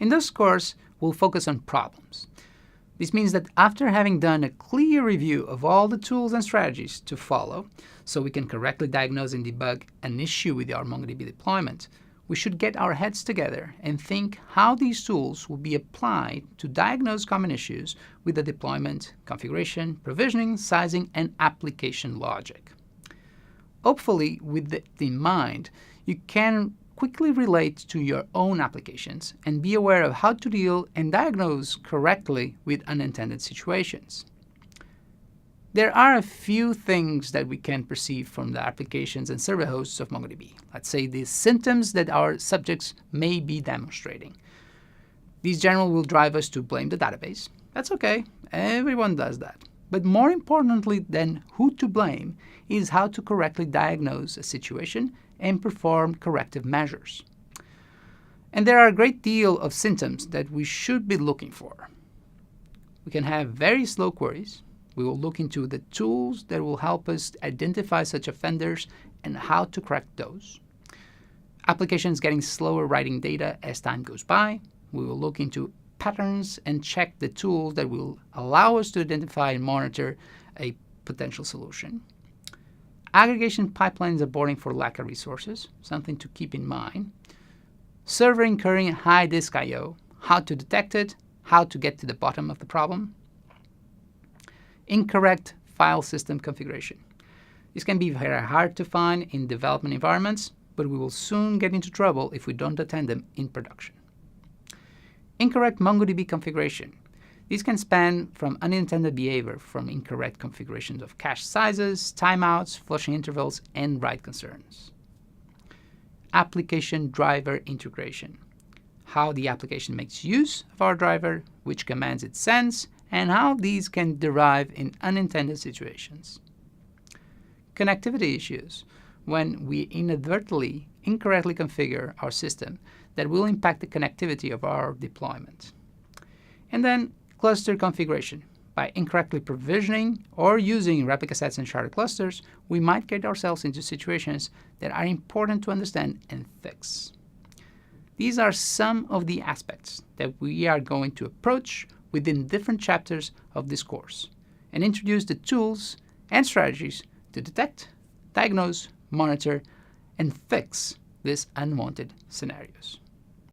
In this course, we'll focus on problems. This means that after having done a clear review of all the tools and strategies to follow, so we can correctly diagnose and debug an issue with our MongoDB deployment, we should get our heads together and think how these tools will be applied to diagnose common issues with the deployment, configuration, provisioning, sizing, and application logic. Hopefully, with that in mind, you can quickly relate to your own applications and be aware of how to deal and diagnose correctly with unintended situations. There are a few things that we can perceive from the applications and server hosts of MongoDB. Let's say the symptoms that our subjects may be demonstrating. These generally will drive us to blame the database. That's okay, everyone does that. But more importantly than who to blame is how to correctly diagnose a situation and perform corrective measures. And there are a great deal of symptoms that we should be looking for. We can have very slow queries. We will look into the tools that will help us identify such offenders and how to correct those. Applications getting slower writing data as time goes by. We will look into patterns and check the tools that will allow us to identify and monitor a potential solution. Aggregation pipelines aborting for lack of resources, something to keep in mind. Server incurring high disk I/O, how to detect it, how to get to the bottom of the problem. Incorrect file system configuration. This can be very hard to find in development environments, but we will soon get into trouble if we don't attend them in production. Incorrect MongoDB configuration. These can span from unintended behavior, from incorrect configurations of cache sizes, timeouts, flushing intervals, and write concerns. Application driver integration. How the application makes use of our driver, which commands it sends, and how these can derive in unintended situations. Connectivity issues. When we inadvertently, incorrectly configure our system that will impact the connectivity of our deployment. And then cluster configuration. By incorrectly provisioning or using replica sets and sharded clusters, we might get ourselves into situations that are important to understand and fix. These are some of the aspects that we are going to approach within different chapters of this course and introduce the tools and strategies to detect, diagnose, monitor, and fix these unwanted scenarios.